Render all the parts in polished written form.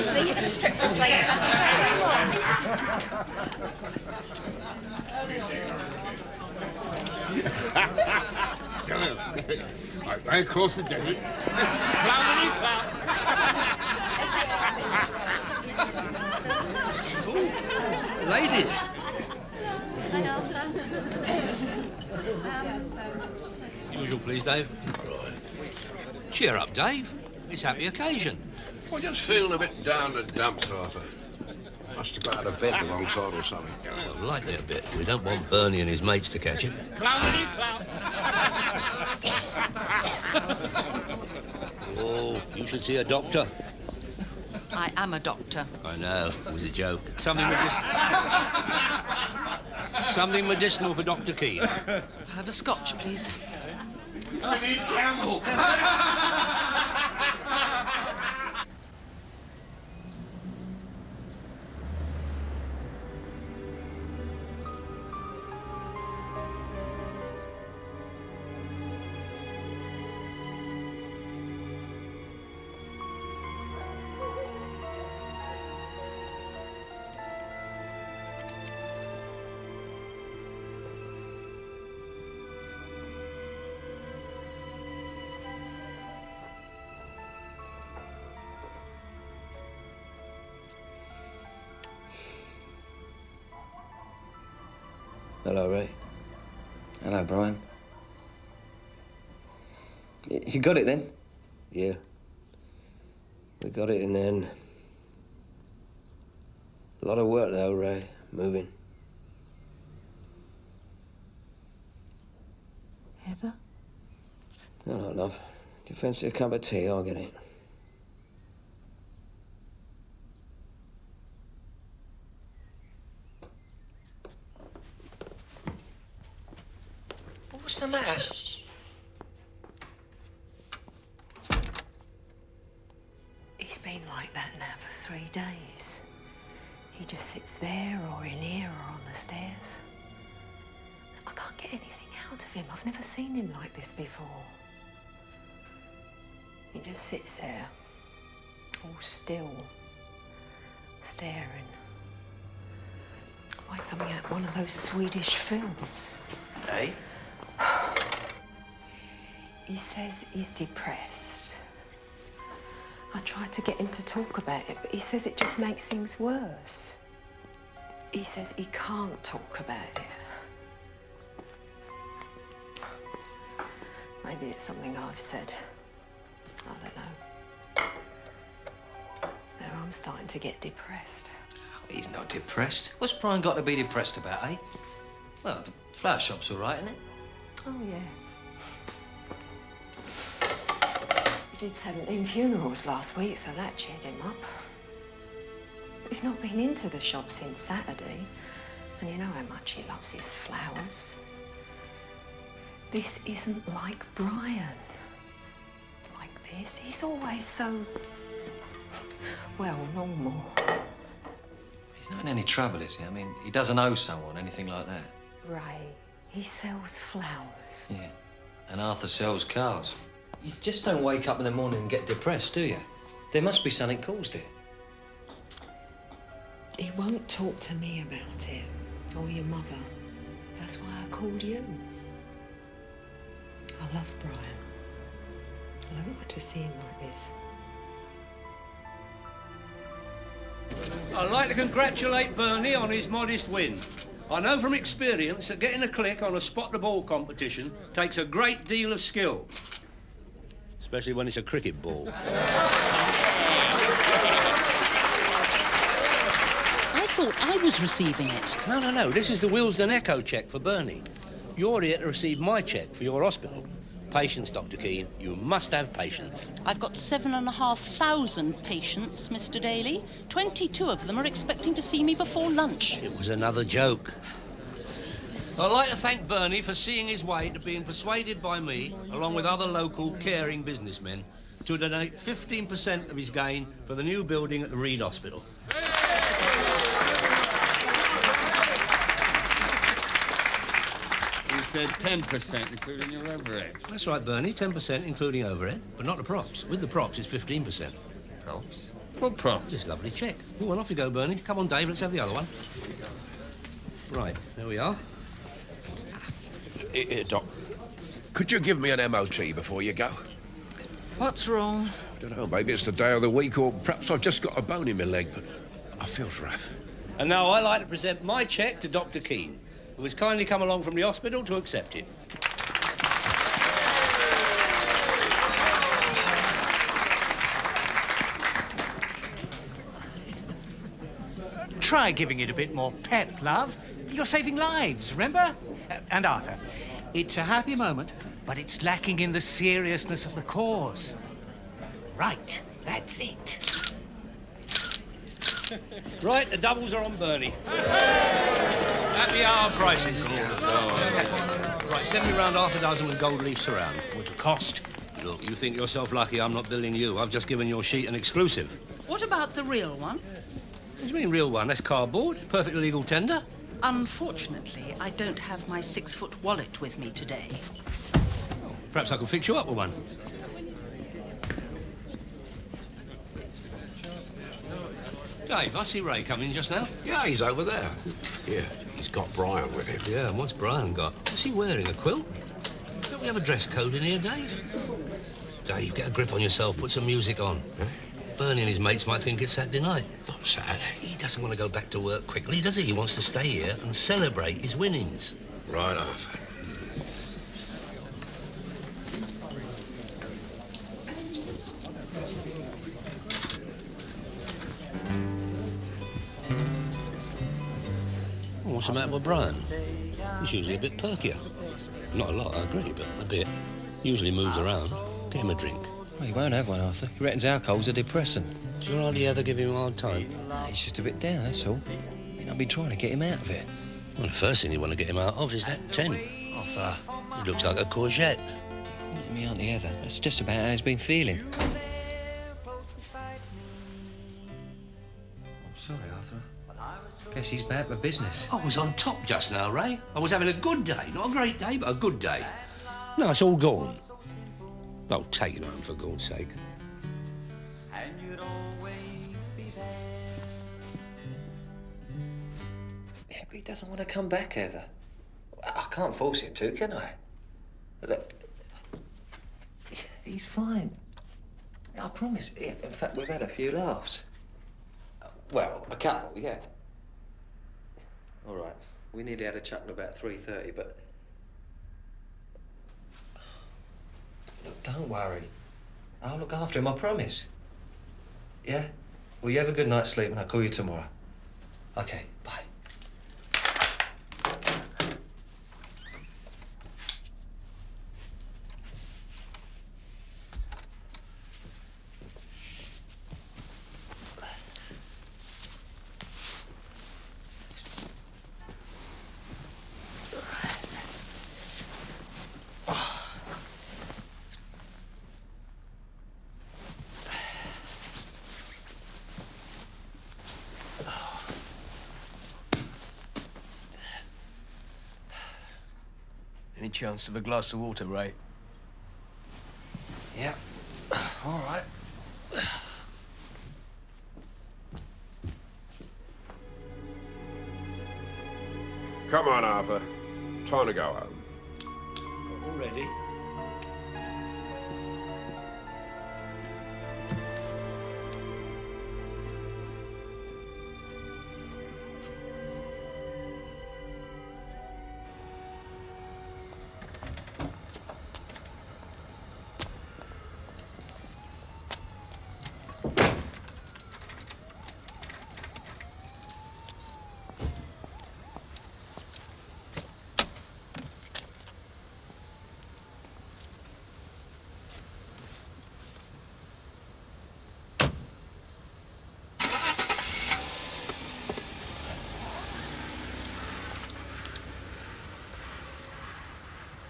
obviously. You're going to strip for us later. Right across the desert. Cloudity cloud. Ladies. Usual, please, Dave. Right. Cheer up, Dave. It's a happy occasion. I'm just feeling a bit down the dumps, Arthur. Must have got out of bed the wrong side or something. Well, lighten it a bit. We don't want Bernie and his mates to catch him. Cloudity cloud. Oh, you should see a doctor. I am a doctor. I know. It was a joke. Something medicinal for Dr. Keane. Have a scotch, please. I need Campbell. Hello, Ray. Hello, Brian. You got it then? Yeah. We got it in the end. A lot of work, though, Ray. Moving. Heather? No, love. Do you fancy a cup of tea? I'll get it. What's the matter? He's been like that now for 3 days. He just sits there or in here or on the stairs. I can't get anything out of him. I've never seen him like this before. He just sits there, all still, staring. Like something out of one of those Swedish films. Hey? He says he's depressed. I tried to get him to talk about it, but he says it just makes things worse. He says he can't talk about it. Maybe it's something I've said. I don't know. Now I'm starting to get depressed. He's not depressed. What's Brian got to be depressed about, eh? Well, the flower shop's all right, isn't it? Oh, yeah. He did 17 funerals last week, so that cheered him up. But he's not been into the shop since Saturday, and you know how much he loves his flowers. This isn't like Brian. Like this. He's always so, well, normal. He's not in any trouble, is he? I mean, he doesn't owe someone, anything like that. Ray, he sells flowers. Yeah. And Arthur sells cars. You just don't wake up in the morning and get depressed, do you? There must be something caused it. He won't talk to me about it, or your mother. That's why I called you. I love Brian. I don't like to see him like this. I'd like to congratulate Bernie on his modest win. I know from experience that getting a click on a spot-the-ball competition takes a great deal of skill. Especially when it's a cricket ball. I thought I was receiving it. No. This is the Willesden Echo cheque for Bernie. You're here to receive my cheque for your hospital. Patience, Dr. Keane. You must have patience. I've got 7,500 patients, Mr. Daly. 22 of them are expecting to see me before lunch. It was another joke. I'd like to thank Bernie for seeing his way to being persuaded by me, along with other local caring businessmen, to donate 15% of his gain for the new building at the Reed Hospital. You said 10%, including your overhead. That's right, Bernie, 10% including overhead, but not the props. With the props, it's 15%. Props? problem. This is lovely check. Oh, well, off you go, Bernie. Come on, Dave, let's have the other one. Right, there we are. Here, Doc. Could you give me an MOT before you go? What's wrong? I don't know, maybe it's the day of the week, or perhaps I've just got a bone in my leg, but I feel rough. And now I'd like to present my cheque to Dr. Keane, who has kindly come along from the hospital to accept it. Try giving it a bit more pep, love. You're saving lives, remember? And Arthur, it's a happy moment, but it's lacking in the seriousness of the cause. Right, that's it. Right, the doubles are on Bernie. Happy hour prices. Right, send me round half a dozen with gold leaf surround. What's the cost? Look, you think yourself lucky I'm not billing you. I've just given your sheet an exclusive. What about the real one? What do you mean, real one? That's cardboard. Perfectly legal tender. Unfortunately, I don't have my 6-foot wallet with me today. Perhaps I can fix you up with one. Dave, I see Ray come in just now. Yeah, he's over there. Yeah, he's got Brian with him. Yeah, and what's Brian got? What's he wearing, a quilt? Don't we have a dress code in here, Dave? Dave, get a grip on yourself. Put some music on. Huh? Bernie and his mates might think it's Saturday night. Not Saturday. He doesn't want to go back to work quickly, does he? He wants to stay here and celebrate his winnings. Right, Arthur. What's the matter with Brian? He's usually a bit perkier. Not a lot, I agree, but a bit. Usually moves around. Get him a drink. Well, he won't have one, Arthur. He reckons alcohol's a depressant. Do you hardly ever give him a hard time? He's just a bit down, that's all. I've been trying to get him out of it. Well, the first thing you want to get him out of is that 10. Arthur. He looks like a courgette. Me Auntie Heather, that's just about how he's been feeling. I'm sorry, Arthur. Guess he's back for business. I was on top just now, Ray. I was having a good day. Not a great day, but a good day. No, it's all gone. Oh, take it home, for God's sake. Yeah, but he doesn't want to come back, Heather. I can't force him to, can I? Look, he's fine. I promise. In fact, we've had a few laughs. Well, a couple, yeah. All right. We nearly had a chuckle about 3:30, but... Look, don't worry. I'll look after him, I promise. Yeah? Well, you have a good night's sleep and I'll call you tomorrow. OK, bye. Any chance of a glass of water, Ray? Yeah. All right. Come on, Arthur. Time to go home. All ready?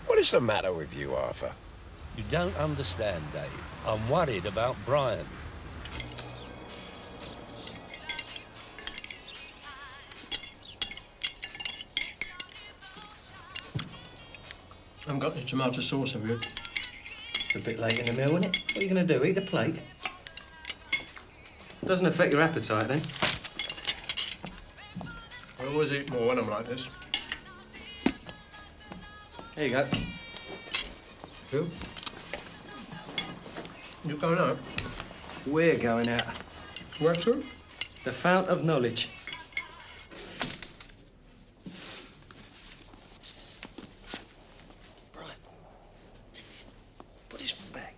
What is the matter with you, Arthur? You don't understand, Dave. I'm worried about Brian. I haven't got any tomato sauce, have you? It's a bit late in the meal, isn't it? What are you going to do, eat the plate? Doesn't affect your appetite, then? I always eat more when I'm like this. Here you go. You? You going out? We're going out. Where to? The fount of knowledge. Brian, put this one back.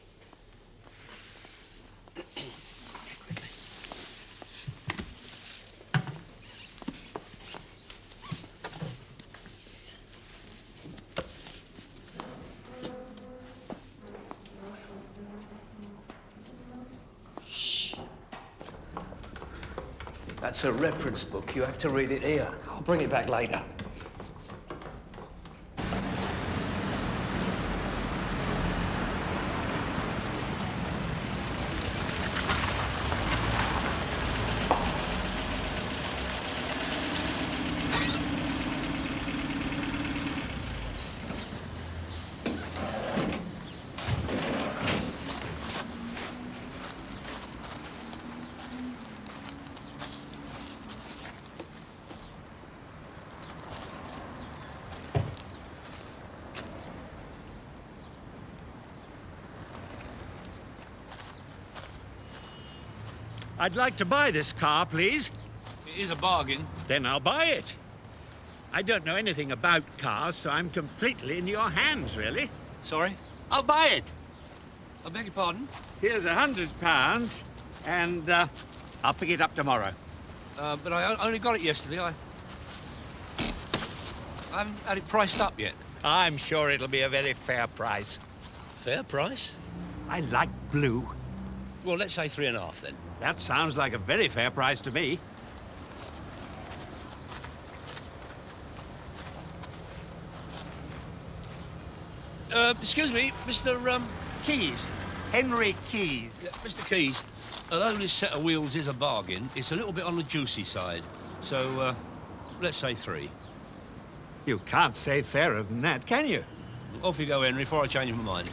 That's a reference book. You have to read it here. I'll bring it back later. I'd like to buy this car, please. It is a bargain. Then I'll buy it. I don't know anything about cars, so I'm completely in your hands, really. Sorry? I'll buy it. I beg your pardon? Here's £100, and I'll pick it up tomorrow. But I only got it yesterday. I haven't had it priced up yet. I'm sure it'll be a very fair price. Fair price? I like blue. Well, let's say 3.5 then. That sounds like a very fair price to me. Excuse me, Mr. Keys. Henry Keys. Mr. Keys, although this set of wheels is a bargain, it's a little bit on the juicy side. So, let's say 3. You can't say fairer than that, can you? Off you go, Henry, before I change my mind.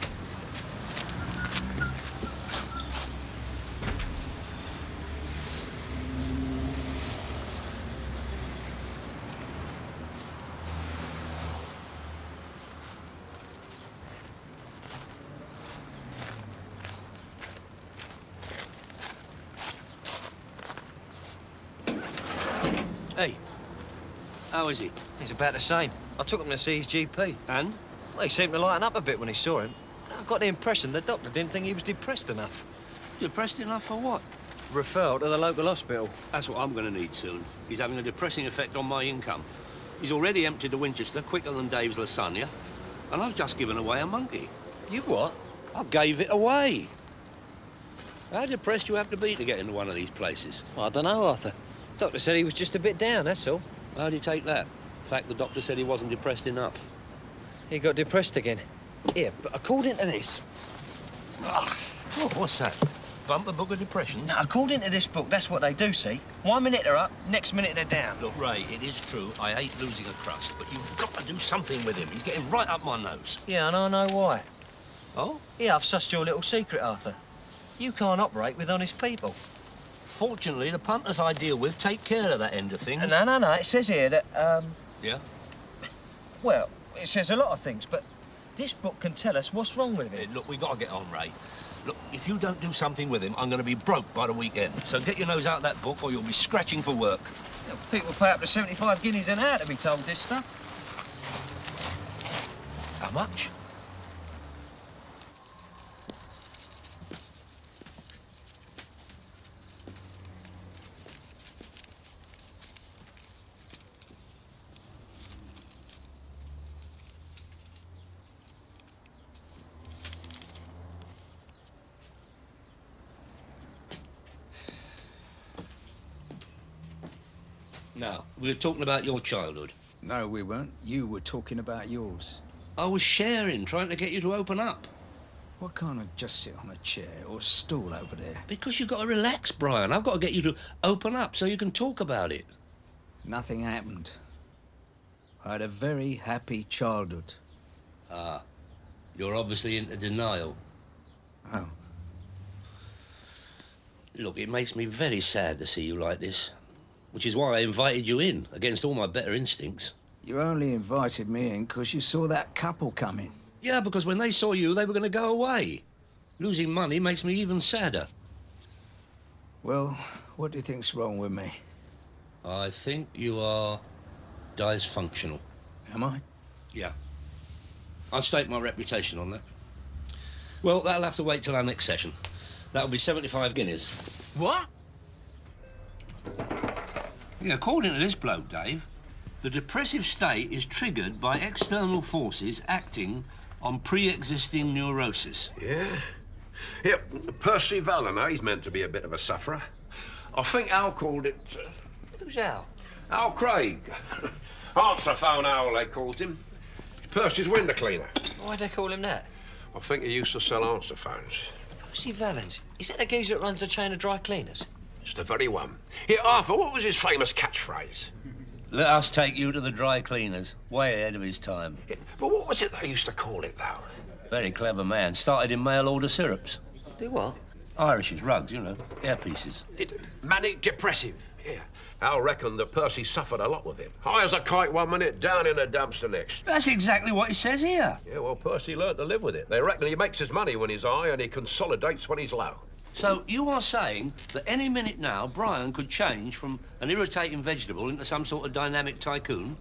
Hey, how is he? He's about the same. I took him to see his GP. And? Well, he seemed to lighten up a bit when he saw him. I got the impression the doctor didn't think he was depressed enough. Depressed enough for what? Referred to the local hospital. That's what I'm going to need soon. He's having a depressing effect on my income. He's already emptied the Winchester quicker than Dave's lasagna, and I've just given away a monkey. You what? I gave it away. How depressed you have to be to get into one of these places? Well, I don't know, Arthur. Doctor said he was just a bit down, that's all. How do you take that? The fact the doctor said he wasn't depressed enough. He got depressed again. Here, but according to this... Oh, what's that? Bumper book of depression? Now, according to this book, that's what they do, see? 1 minute they're up, next minute they're down. Look, Ray, it is true, I hate losing a crust, but you've got to do something with him. He's getting right up my nose. Yeah, and I know why. Oh? Yeah, I've sussed your little secret, Arthur. You can't operate with honest people. Fortunately, the punters I deal with take care of that end of things. No. It says here that, Yeah? well, it says a lot of things, but this book can tell us what's wrong with Hey, it. look, we got to get on, Ray. Look, if you don't do something with him, I'm going to be broke by the weekend. So get your nose out of that book or you'll be scratching for work. You know, people pay up to 75 guineas an hour to be told this stuff. How much? Now, we were talking about your childhood. No, we weren't. You were talking about yours. I was sharing, trying to get you to open up. Why can't I just sit on a chair or a stool over there? Because you've got to relax, Brian. I've got to get you to open up so you can talk about it. Nothing happened. I had a very happy childhood. Ah, you're obviously into denial. Oh. Look, it makes me very sad to see you like this, which is why I invited you in, against all my better instincts. You only invited me in because you saw that couple coming. Yeah, because when they saw you, they were going to go away. Losing money makes me even sadder. Well, what do you think's wrong with me? I think you are dysfunctional. Am I? Yeah. I'd stake my reputation on that. Well, that'll have to wait till our next session. That'll be 75 guineas. What? Yeah, according to this bloke, Dave, the depressive state is triggered by external forces acting on pre-existing neurosis. Yeah. Yeah, Percy Vallon, he's meant to be a bit of a sufferer. I think Al called it... Who's Al? Al Craig. Answer phone Owl, they called him. Percy's window cleaner. Why'd they call him that? I think he used to sell answer phones. Percy Vallons? Is that the geezer that runs the chain of dry cleaners? It's the very one. Here, Arthur, what was his famous catchphrase? Let us take you to the dry cleaners. Way ahead of his time. Yeah, but what was it they used to call it, though? Very clever man. Started in mail order syrups. Do what? Irish's rugs, you know, earpieces. Manic depressive, yeah. Al reckoned that Percy suffered a lot with it. High as a kite 1 minute, down in a dumpster next. That's exactly what it says here. Yeah, well, Percy learnt to live with it. They reckon he makes his money when he's high and he consolidates when he's low. So you are saying that any minute now, Brian could change from an irritating vegetable into some sort of dynamic tycoon?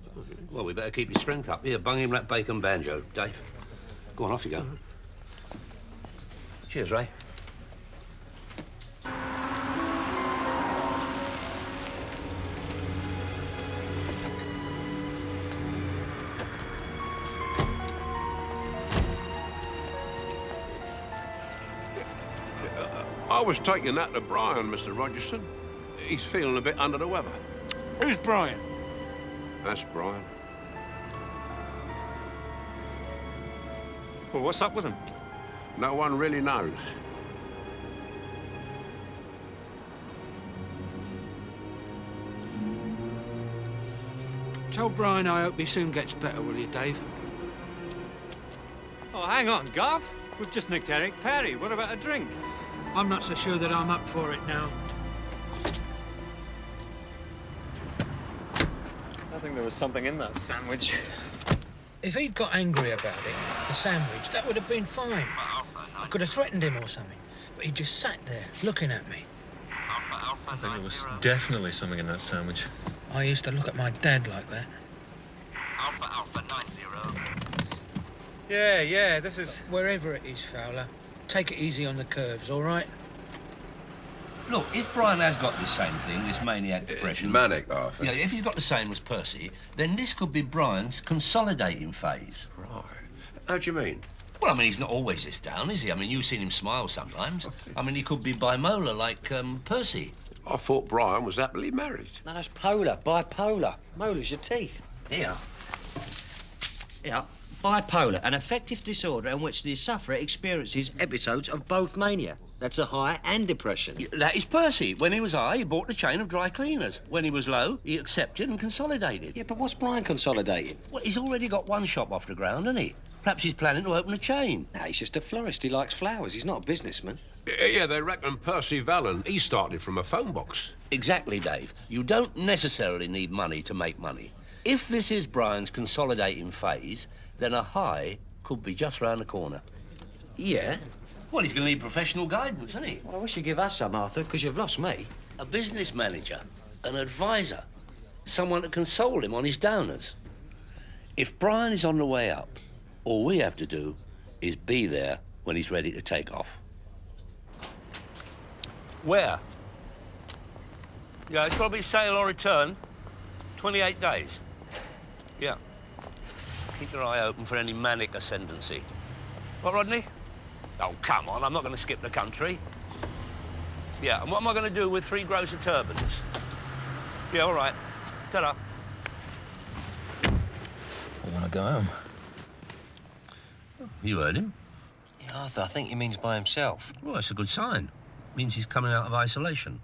Well, we better keep his strength up. Here, bung him that bacon banjo, Dave. Go on, off you go. Cheers, Ray. I was taking that to Brian, Mr. Rogerson. He's feeling a bit under the weather. Who's Brian? That's Brian. Well, what's up with him? No one really knows. Tell Brian I hope he soon gets better, will you, Dave? Oh, hang on, Gov. We've just nicked Eric Perry. What about a drink? I'm not so sure that I'm up for it now. I think there was something in that sandwich. If he'd got angry about it, the sandwich, that would have been fine. I could have threatened him or something. But he just sat there, looking at me. I think there was definitely something in that sandwich. I used to look at my dad like that. Alpha 90. Yeah, this is... Wherever it is, Fowler, take it easy on the curves, all right? Look, if Brian has got this same thing, this maniac depression... Manic, Arthur. Yeah, if he's got the same as Percy, then this could be Brian's consolidating phase. Right. How do you mean? Well, I mean, he's not always this down, is he? I mean, you've seen him smile sometimes. I mean, he could be bipolar like Percy. I thought Brian was happily married. No, that's polar, bipolar. Molar's your teeth. Here. Bipolar, an affective disorder in which the sufferer experiences episodes of both mania. That's a high and depression. That is Percy. When he was high, he bought a chain of dry cleaners. When he was low, he accepted and consolidated. Yeah, but what's Brian consolidating? Well, he's already got one shop off the ground, hasn't he? Perhaps he's planning to open a chain. No, he's just a florist. He likes flowers. He's not a businessman. Yeah, they reckon Percy Vallon, he started from a phone box. Exactly, Dave. You don't necessarily need money to make money. If this is Brian's consolidating phase, then a high could be just round the corner. Yeah? Well, he's going to need professional guidance, isn't he? Well, I wish you'd give us some, Arthur, because you've lost me. A business manager, an advisor, someone to console him on his downers. If Brian is on the way up, all we have to do is be there when he's ready to take off. Where? Yeah, it's got to be sale or return. 28 days. Yeah. Keep your eye open for any manic ascendancy. What, Rodney? Oh, come on, I'm not going to skip the country. Yeah, and what am I going to do with 3 grocer turbans? Yeah, all right. Ta-da. I want to go home. You heard him. Yeah, Arthur, I think he means by himself. Well, that's a good sign. Means he's coming out of isolation.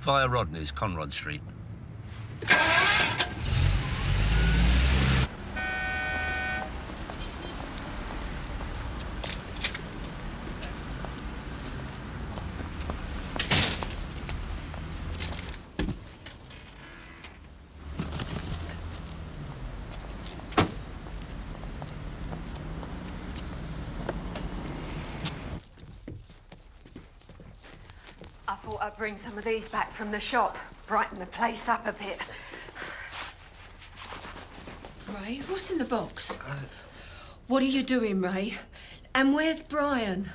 Via Rodney's, Conrod Street. I'd bring some of these back from the shop. Brighten the place up a bit. Ray, what's in the box? What are you doing, Ray? And where's Brian?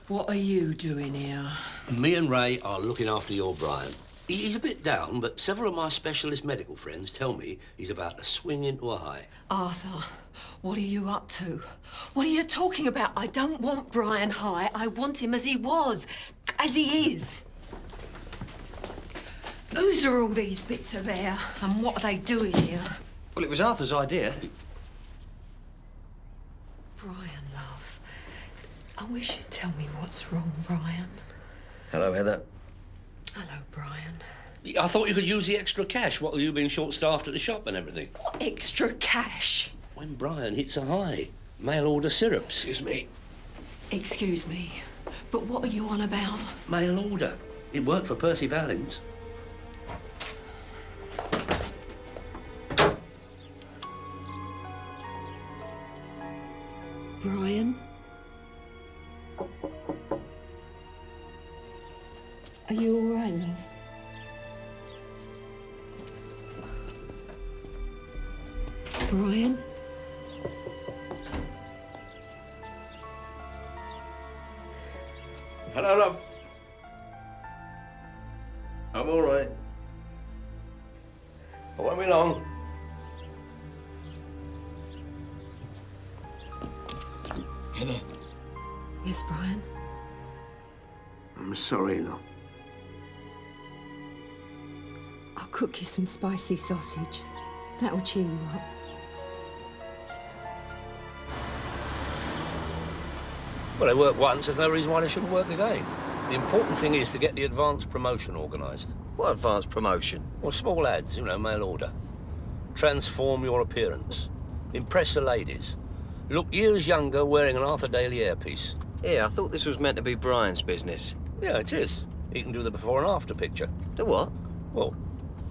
What are you doing here? Me and Ray are looking after your Brian. He's a bit down, but several of my specialist medical friends tell me he's about to swing into a high. Arthur, what are you up to? What are you talking about? I don't want Brian high. I want him as he was, as he is. Whose are all these bits of air, and what are they doing here? Well, it was Arthur's idea. Brian, love, I wish you'd tell me what's wrong, Brian. Hello, Heather. Hello, Brian. I thought you could use the extra cash while you've been short-staffed at the shop and everything. What extra cash? When Brian hits a high, mail order syrups. Excuse me. Excuse me, but what are you on about? Mail order. It worked for Percy Valens. Brian? Are you all right, love? Brian? Hello, love. I'm all right. I won't be long. Heather. Yes, Brian? I'm sorry, love. I'll cook you some spicy sausage. That'll cheer you up. Well, they work once, there's no reason why they shouldn't work again. The important thing is to get the advanced promotion organised. What advanced promotion? Well, small ads, you know, mail order. Transform your appearance. Impress the ladies. Look years younger wearing an Arthur Daly earpiece. Yeah, I thought this was meant to be Brian's business. Yeah, it is. He can do the before and after picture. Do what? Well,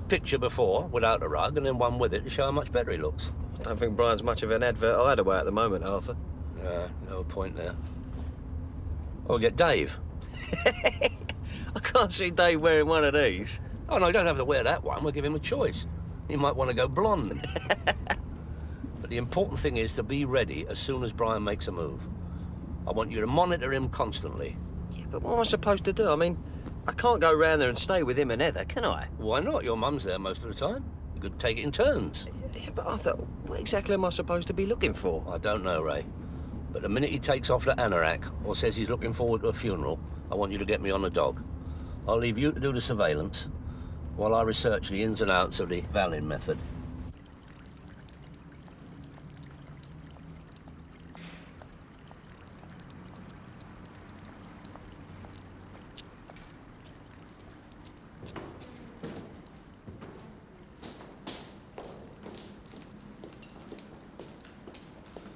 picture before, without a rug, and then one with it to show how much better he looks. I don't think Brian's much of an advert either way at the moment, Arthur. No point there. Or get Dave. I can't see Dave wearing one of these. Oh, no, you don't have to wear that one. We'll give him a choice. He might want to go blonde. But the important thing is to be ready as soon as Brian makes a move. I want you to monitor him constantly. Yeah, but what am I supposed to do? I mean, I can't go round there and stay with him and Heather, can I? Why not? Your mum's there most of the time. You could take it in turns. Yeah, but Arthur, what exactly am I supposed to be looking for? I don't know, Ray. But the minute he takes off the anorak or says he's looking forward to a funeral, I want you to get me on a dog. I'll leave you to do the surveillance while I research the ins and outs of the Valin method.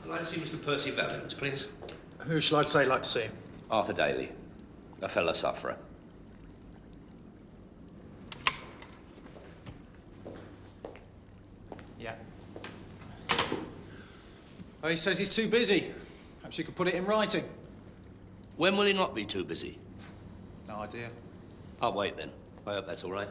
I'd like to see Mr. Percy Valens, please. Who shall I say like to see? Arthur Daly, a fellow sufferer. Yeah. Oh, he says he's too busy. Perhaps you could put it in writing. When will he not be too busy? No idea. I'll wait then. I hope that's all right.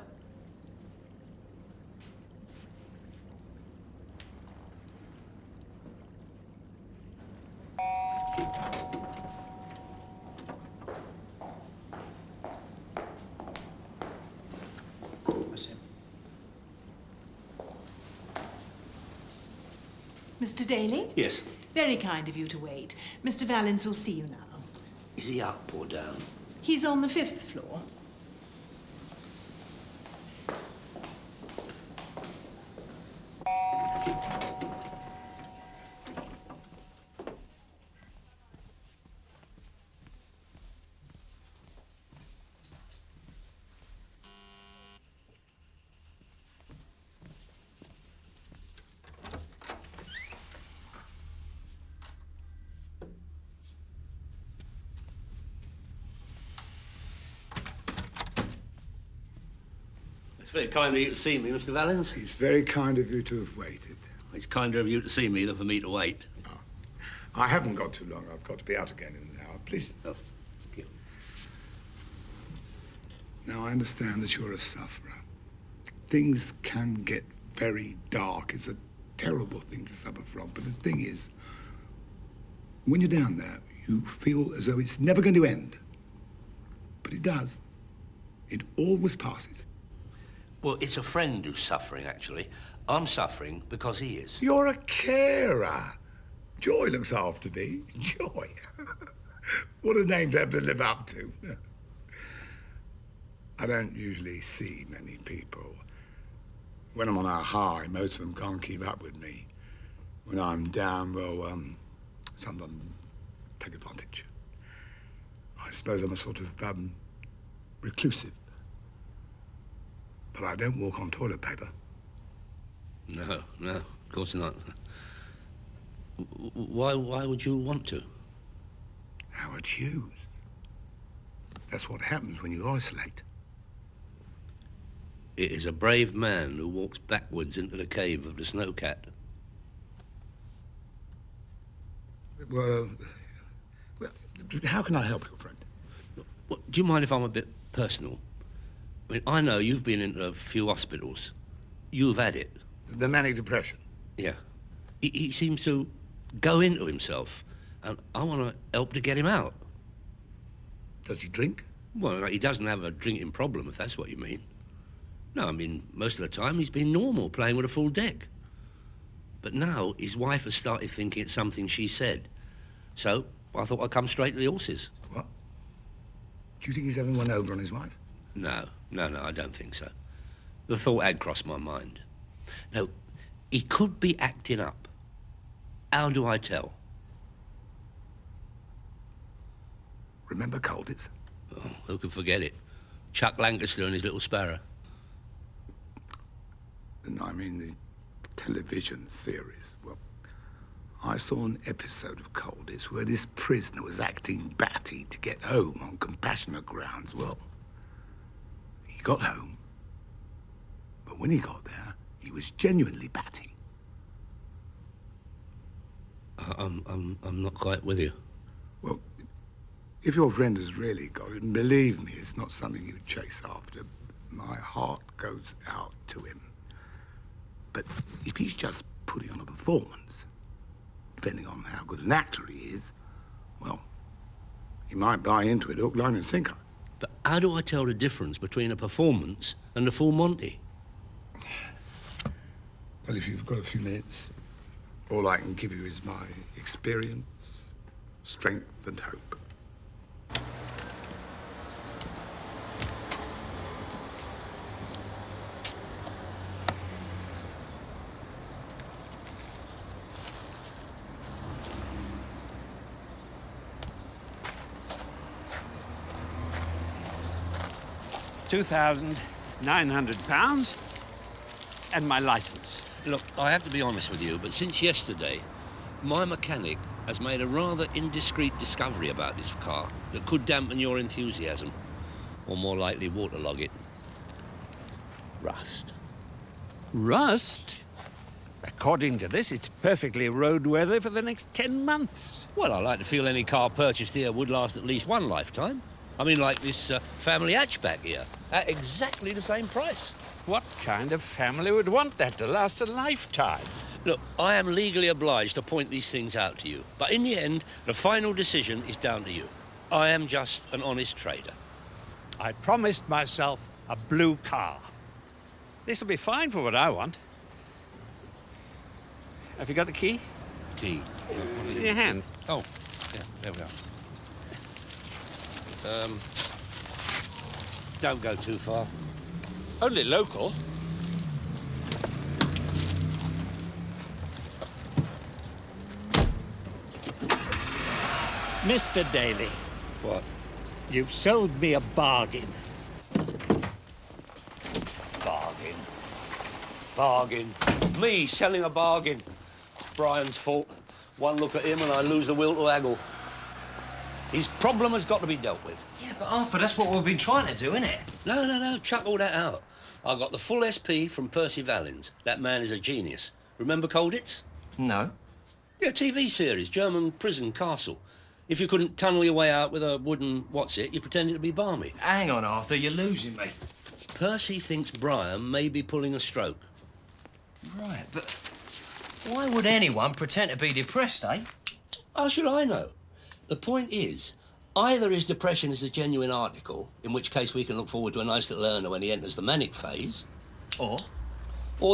That's him. Mr. Daly? Yes. Very kind of you to wait. Mr. Valens will see you now. Is he up or down? He's on the 5th floor. It's very kind of you to see me, Mr. Valens. It's very kind of you to have waited. It's kinder of you to see me than for me to wait. I haven't got too long. I've got to be out again in an hour. please. Oh, thank you. Now, I understand that you're a sufferer. Things can get very dark. It's a terrible thing to suffer from. But the thing is, when you're down there, you feel as though it's never going to end. But it does. It always passes. Well, it's a friend who's suffering, actually. I'm suffering because he is. You're a carer. Joy looks after me. Joy. What a name to have to live up to. I don't usually see many people. When I'm on a high, most of them can't keep up with me. When I'm down, well, some of them take advantage. I suppose I'm a sort of reclusive. But I don't walk on toilet paper. No, of course not. Why would you want to? Howard Hughes. That's what happens when you isolate. It is a brave man who walks backwards into the cave of the snowcat. Well, how can I help your friend? Well, do you mind if I'm a bit personal? I mean, I know you've been into a few hospitals. You've had it. The manic depression? Yeah. He seems to go into himself, and I want to help to get him out. Does he drink? Well, he doesn't have a drinking problem, if that's what you mean. No, I mean, most of the time he's been normal, playing with a full deck. But now his wife has started thinking it's something she said. So I thought I'd come straight to the horses. What? Do you think he's having one over on his wife? No, I don't think so. The thought had crossed my mind. No, he could be acting up. How do I tell? Remember Colditz? Oh, who could forget it? Chuck Lancaster and his little sparrow. No, I mean the television series. Well, I saw an episode of Colditz where this prisoner was acting batty to get home on compassionate grounds. Well, he got home, but when he got there, he was genuinely batty. I'm not quite with you. Well, if your friend has really got it, and believe me, it's not something you chase after, my heart goes out to him. But if he's just putting on a performance, depending on how good an actor he is, well, he might buy into it hook, line and sinker. But how do I tell the difference between a performance and a full Monty? Well, if you've got a few minutes, all I can give you is my experience, strength and hope. £2,900 and my license. Look, I have to be honest with you, but since yesterday, my mechanic has made a rather indiscreet discovery about this car that could dampen your enthusiasm, or more likely waterlog it. Rust. Rust? According to this, it's perfectly roadworthy for the next 10 months. Well, I like to feel any car purchased here would last at least one lifetime. I mean, like this family hatchback here, at exactly the same price. What kind of family would want that to last a lifetime? Look, I am legally obliged to point these things out to you, but in the end, the final decision is down to you. I am just an honest trader. I promised myself a blue car. This'll be fine for what I want. Have you got the key? Key? In your hand. Oh, yeah, there we are. Don't go too far. Only local. Mr. Daly. What? You've sold me a bargain. Bargain. Bargain. Me selling a bargain. Brian's fault. One look at him and I lose the will to haggle. His problem has got to be dealt with. Yeah, but Arthur, that's what we've been trying to do, innit? No, chuck all that out. I got the full SP from Percy Valens. That man is a genius. Remember Colditz? No. Yeah, TV series, German prison castle. If you couldn't tunnel your way out with a wooden what's-it, you pretended to be balmy. Hang on, Arthur, you're losing me. Percy thinks Brian may be pulling a stroke. Right, but why would anyone pretend to be depressed, eh? How should I know? The point is, either his depression is a genuine article, in which case we can look forward to a nice little earner when he enters the manic phase, or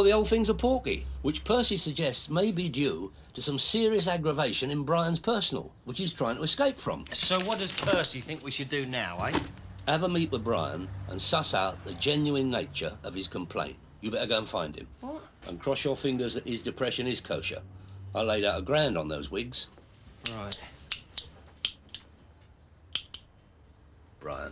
the old thing's a porky, which Percy suggests may be due to some serious aggravation in Brian's personal, which he's trying to escape from. So what does Percy think we should do now, eh? Have a meet with Brian and suss out the genuine nature of his complaint. You better go and find him. What? And cross your fingers that his depression is kosher. I laid out £1,000 on those wigs. Right. Brian.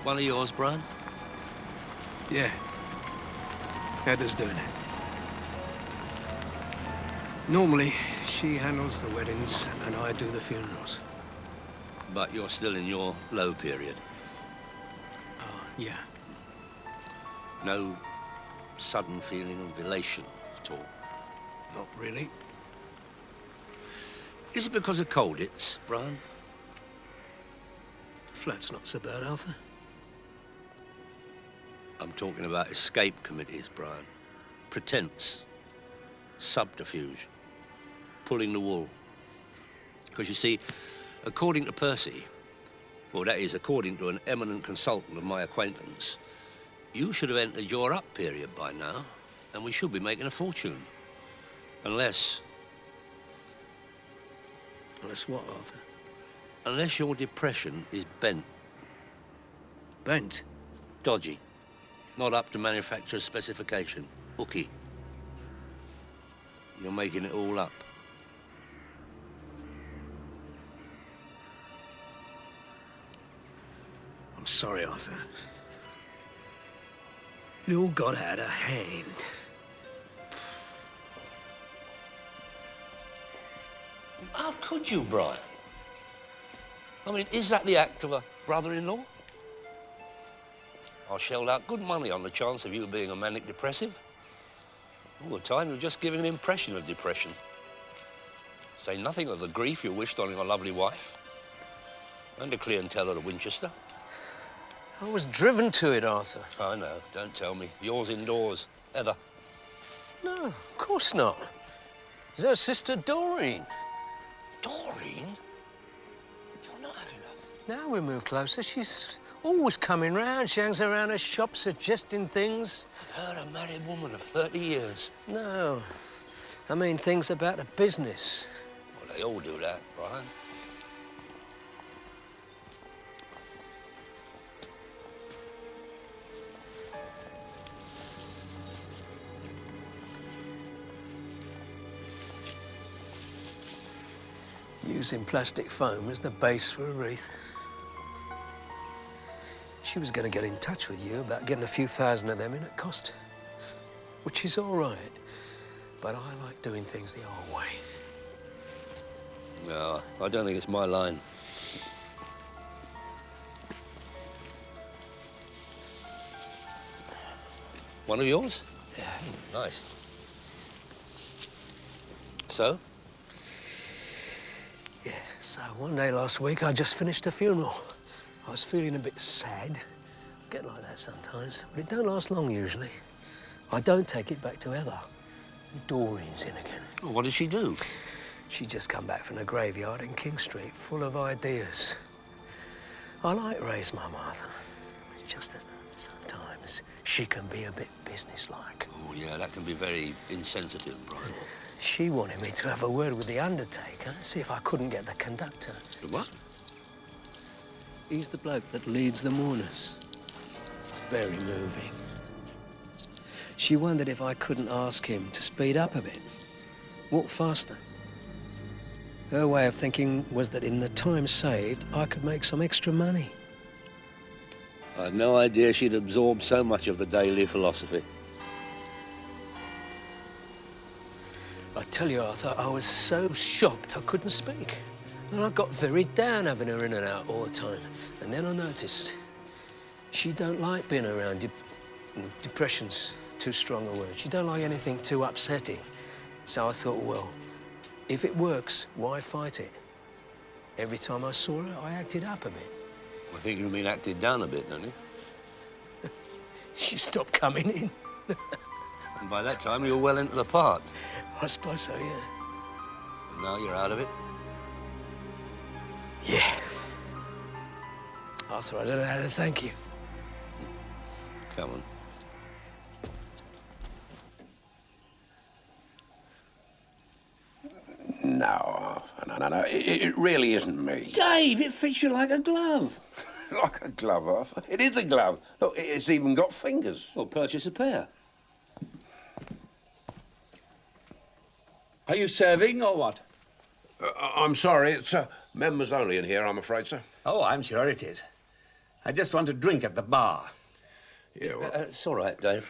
One of yours, Brian? Yeah. Heather's doing it. Normally, she handles the weddings and I do the funerals. But you're still in your low period. Yeah. No sudden feeling of elation at all? Not really. Is it because of cold it's, Brian? The flat's not so bad, Arthur. I'm talking about escape committees, Brian. Pretense. Subterfuge. Pulling the wool. Because you see, according to Percy, well, that is, according to an eminent consultant of my acquaintance, you should have entered your up period by now, and we should be making a fortune. Unless... Unless what, Arthur? Unless your depression is bent. Bent? Dodgy. Not up to manufacturer's specification. Hooky. You're making it all up. I'm sorry, Arthur. It all got out of hand. How could you, Brian? I mean, is that the act of a brother-in-law? I shelled out good money on the chance of you being a manic depressive. All the time, you're just giving an impression of depression. Say nothing of the grief you wished on your lovely wife. And the clientele at Winchester. I was driven to it, Arthur. I know, don't tell me. Yours indoors. Heather. No, of course not. It's her sister, Doreen. Doreen? You're not having her. Now we move closer, she's always coming round. She hangs around her shop suggesting things. And her a married woman of 30 years. No. I mean things about the business. Well, they all do that, Brian. Using plastic foam as the base for a wreath. She was going to get in touch with you about getting a few thousand of them in at cost. Which is all right. But I like doing things the old way. No, I don't think it's my line. One of yours? Yeah. Nice. So? Yeah, so one day last week, I just finished a funeral. I was feeling a bit sad. I get like that sometimes, but it don't last long usually. I don't take it back to Heather. Doreen's in again. Well, what did she do? She just come back from the graveyard in King Street, full of ideas. I like Ray's mum, Arthur. It's just that sometimes she can be a bit businesslike. Oh, yeah, that can be very insensitive, Brian. She wanted me to have a word with the undertaker, see if I couldn't get the conductor. The what? He's the bloke that leads the mourners. It's very moving. She wondered if I couldn't ask him to speed up a bit, walk faster. Her way of thinking was that in the time saved, I could make some extra money. I had no idea she'd absorbed so much of the daily philosophy. I tell you, Arthur, I was so shocked I couldn't speak. And I got very down having her in and out all the time. And then I noticed she don't like being around. Depression's too strong a word. She don't like anything too upsetting. So I thought, well, if it works, why fight it? Every time I saw her, I acted up a bit. I think you mean acted down a bit, don't you? She stopped coming in. And by that time, you were well into the part. I suppose so, yeah. And now you're out of it? Yeah. Arthur, I don't know how to thank you. Come on. No, no. It really isn't me. Dave, it fits you like a glove. Like a glove, Arthur. It is a glove. Look, it's even got fingers. Well, purchase a pair. Are you serving or what? I'm sorry, it's members only in here, I'm afraid, sir. Oh, I'm sure it is. I just want a drink at the bar. Yeah, well... It's all right, Dave.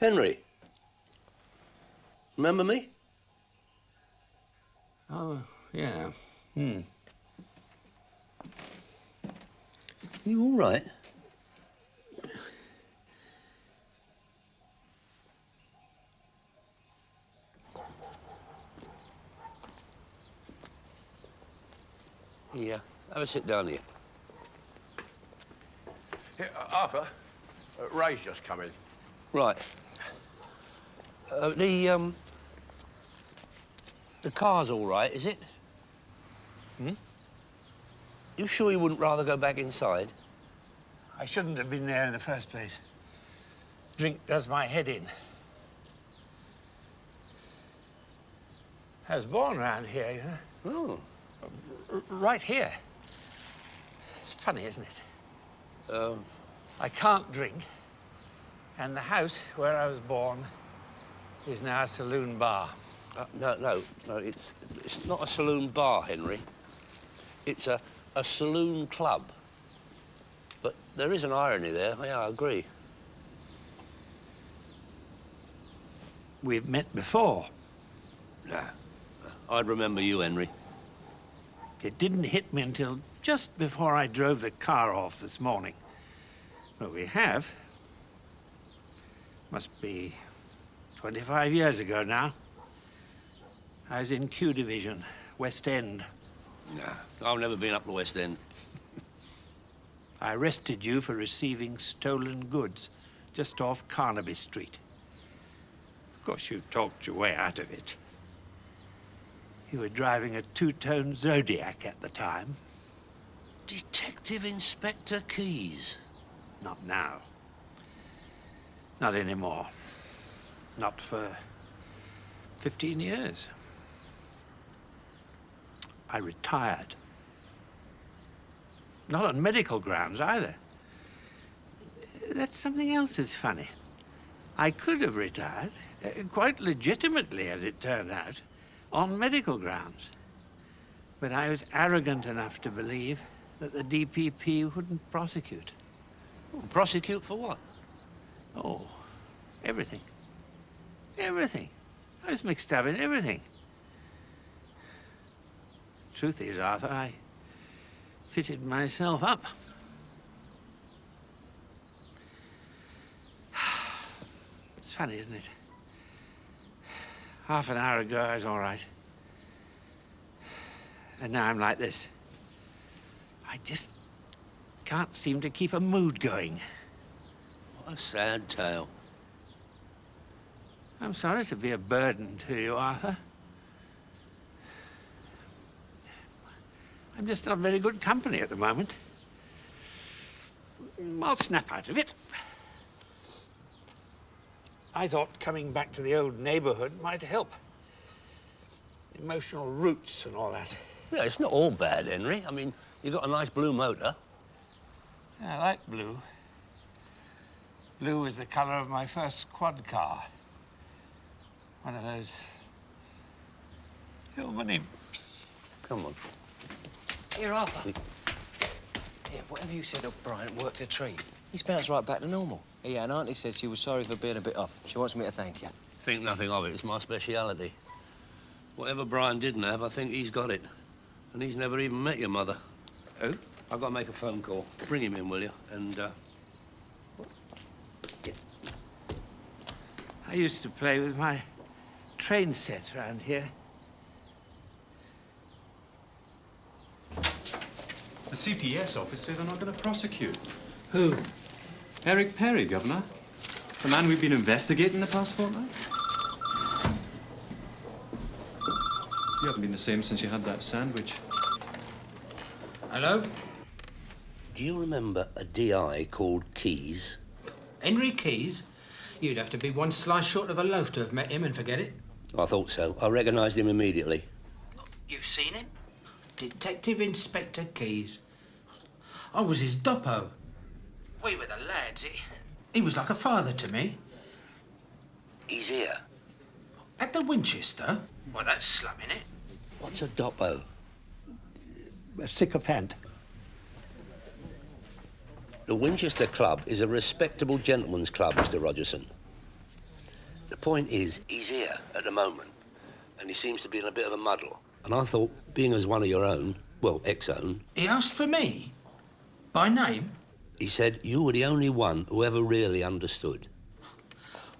Henry. Remember me? Oh, yeah. You all right? Here, have a sit down here. Here, Arthur, Ray's just come in. Right. The car's all right, is it? You sure you wouldn't rather go back inside? I shouldn't have been there in the first place. Drink does my head in. I was born around here, you know. Oh. Right here. It's funny, isn't it? I can't drink, and the house where I was born is now a saloon bar. No, it's not a saloon bar, Henry. It's a saloon club. But there is an irony there. Yeah, I agree. We've met before. Yeah. I'd remember you, Henry. It didn't hit me until just before I drove the car off this morning. But we have. Must be 25 years ago now. I was in Q Division, West End. Nah, I've never been up the West End. I arrested you for receiving stolen goods just off Carnaby Street. Of course, you talked your way out of it. You were driving a two-tone Zodiac at the time. Detective Inspector Keyes. Not now. Not anymore. Not for 15 years. I retired. Not on medical grounds, either. That's something else that's funny. I could have retired, quite legitimately, as it turned out, on medical grounds. But I was arrogant enough to believe that the DPP wouldn't prosecute. Prosecute for what? Oh, everything. Everything. I was mixed up in everything. Truth is, Arthur, I fitted myself up. It's funny, isn't it? Half an hour ago, I was all right. And now I'm like this. I just can't seem to keep a mood going. What a sad tale. I'm sorry to be a burden to you, Arthur. I'm just not very good company at the moment. I'll snap out of it. I thought coming back to the old neighbourhood might help. Emotional roots and all that. Yeah, it's not all bad, Henry. I mean, you've got a nice blue motor. Yeah, I like blue. Blue was the colour of my first quad car. One of those silver nymphs. Come on. Here, Arthur. Yeah, whatever you said of Brian worked a treat. He's bounced right back to normal. Yeah, and Auntie said she was sorry for being a bit off. She wants me to thank you. Think nothing of it. It's my speciality. Whatever Brian didn't have, I think he's got it. And he's never even met your mother. Who? I've got to make a phone call. Bring him in, will you? And, I used to play with my train set round here. The CPS office say they're not going to prosecute. Who? Eric Perry, Governor. The man we've been investigating the past fortnight. You haven't been the same since you had that sandwich. Hello? do you remember a DI called Keys? Henry Keys? You'd have to be one slice short of a loaf to have met him and forget it. I thought so. I recognised him immediately. You've seen him? Detective Inspector Keys. I was his doppo. We were the lads. He was like a father to me. He's here. At the Winchester? Well, that's slumming it. What's a doppo? A sycophant. The Winchester Club is a respectable gentleman's club, Mr. Rogerson. The point is, he's here at the moment, and he seems to be in a bit of a muddle. And I thought, being as one of your own, well, ex-own... He asked for me? By name? He said you were the only one who ever really understood.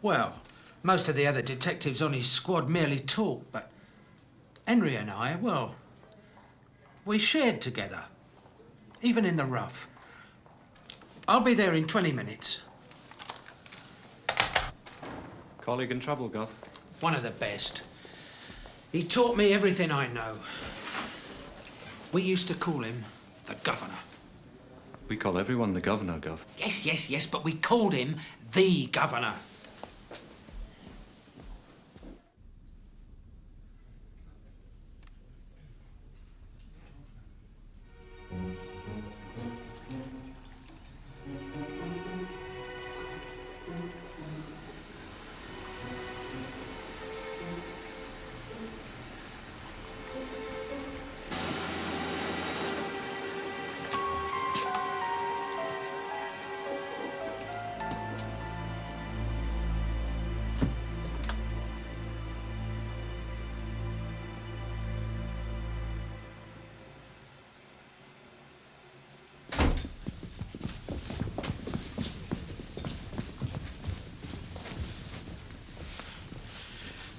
Well, most of the other detectives on his squad merely talk, but Henry and I, well, we shared together, even in the rough. I'll be there in 20 minutes. Colleague in trouble, Gov. One of the best. He taught me everything I know. We used to call him the Governor. We call everyone the Governor, Gov. Yes, but we called him the Governor.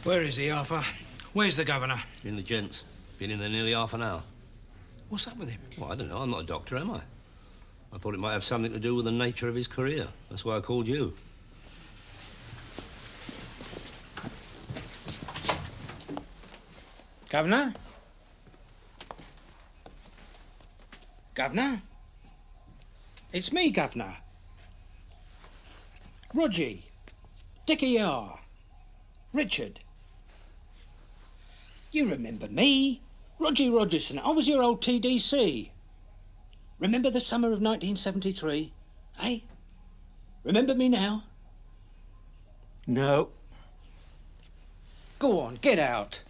Where is he, Arthur? Where's the Governor? In the gents. Been in there nearly half an hour. What's up with him? Well, I don't know. I'm not a doctor, am I? I thought it might have something to do with the nature of his career. That's why I called you. Governor? Governor? It's me, Governor. Rogie. Dickie R. Richard. You remember me? Rogie Rogerson. I was your old TDC. Remember the summer of 1973? Eh? Remember me now? No. Go on, get out.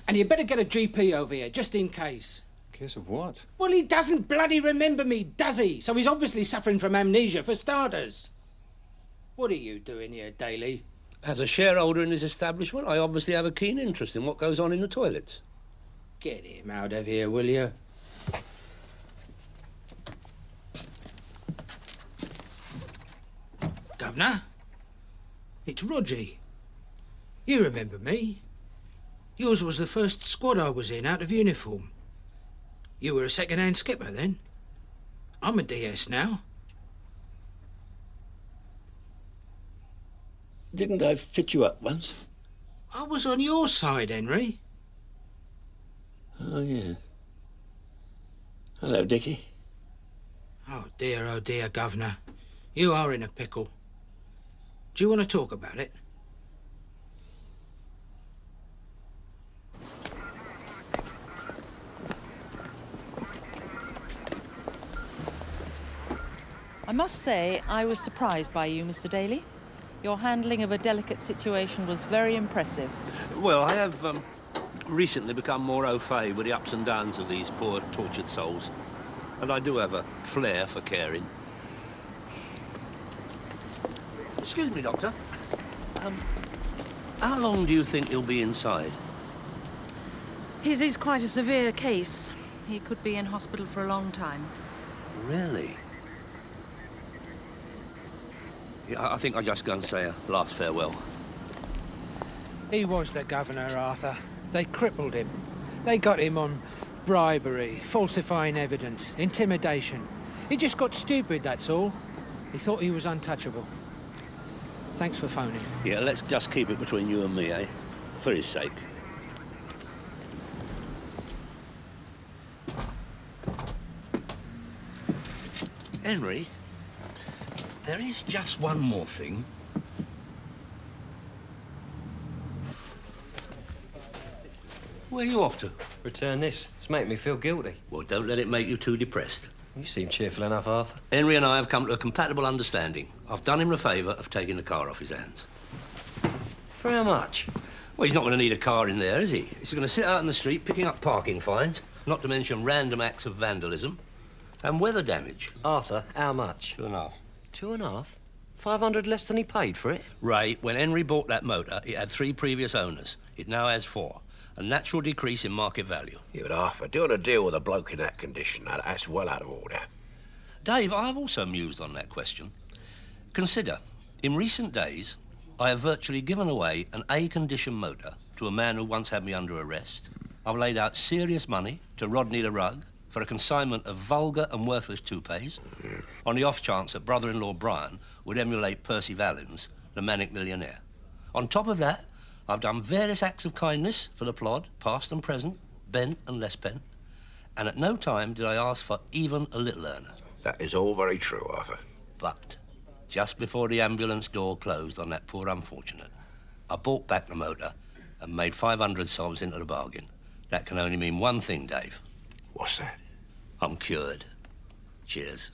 And you better get a GP over here, just in case. Case of what? Well, he doesn't bloody remember me, does he? So he's obviously suffering from amnesia, for starters. What are you doing here, Daly? As a shareholder in his establishment, I obviously have a keen interest in what goes on in the toilets. Get him out of here, will you? Governor? It's Rogie. You remember me. Yours was the first squad I was in out of uniform. You were a second-hand skipper then. I'm a DS now. Didn't I fit you up once? I was on your side, Henry. Oh, yeah. Hello, Dickie. Oh, dear, Governor. You are in a pickle. Do you want to talk about it? I must say, I was surprised by you, Mr. Daly. Your handling of a delicate situation was very impressive. Well, I have recently become more au fait with the ups and downs of these poor, tortured souls. And I do have a flair for caring. Excuse me, Doctor. How long do you think he'll be inside? His is quite a severe case. He could be in hospital for a long time. Really? Yeah, I think I'll just go and say a last farewell. He was the governor, Arthur. They crippled him. They got him on bribery, falsifying evidence, intimidation. He just got stupid, that's all. He thought he was untouchable. Thanks for phoning. Yeah, let's just keep it between you and me, eh? For his sake. Henry, there is just one more thing. Where are you off to? Return this. It's making me feel guilty. Well, don't let it make you too depressed. You seem cheerful enough, Arthur. Henry and I have come to a compatible understanding. I've done him the favour of taking the car off his hands. For how much? Well, he's not going to need a car in there, is he? He's going to sit out in the street picking up parking fines, not to mention random acts of vandalism and weather damage. Arthur, how much? 2.5. 2.5? 500 less than he paid for it? Ray, when Henry bought that motor, it had 3 previous owners. It now has 4. A natural decrease in market value. Yeah, but Arthur, doing a deal with a bloke in that condition, that's well out of order. Dave, I've also mused on that question. Consider, in recent days, I have virtually given away an A-condition motor to a man who once had me under arrest. I've laid out serious money to Rodney the Rug for a consignment of vulgar and worthless toupees, on the off chance that brother-in-law Brian would emulate Percy Valens, the manic millionaire. On top of that, I've done various acts of kindness for the plod, past and present, bent and less bent, and at no time did I ask for even a little earner. That is all very true, Arthur. But just before the ambulance door closed on that poor unfortunate, I bought back the motor and made 500 sobs into the bargain. That can only mean one thing, Dave. What's that? I'm cured. Cheers.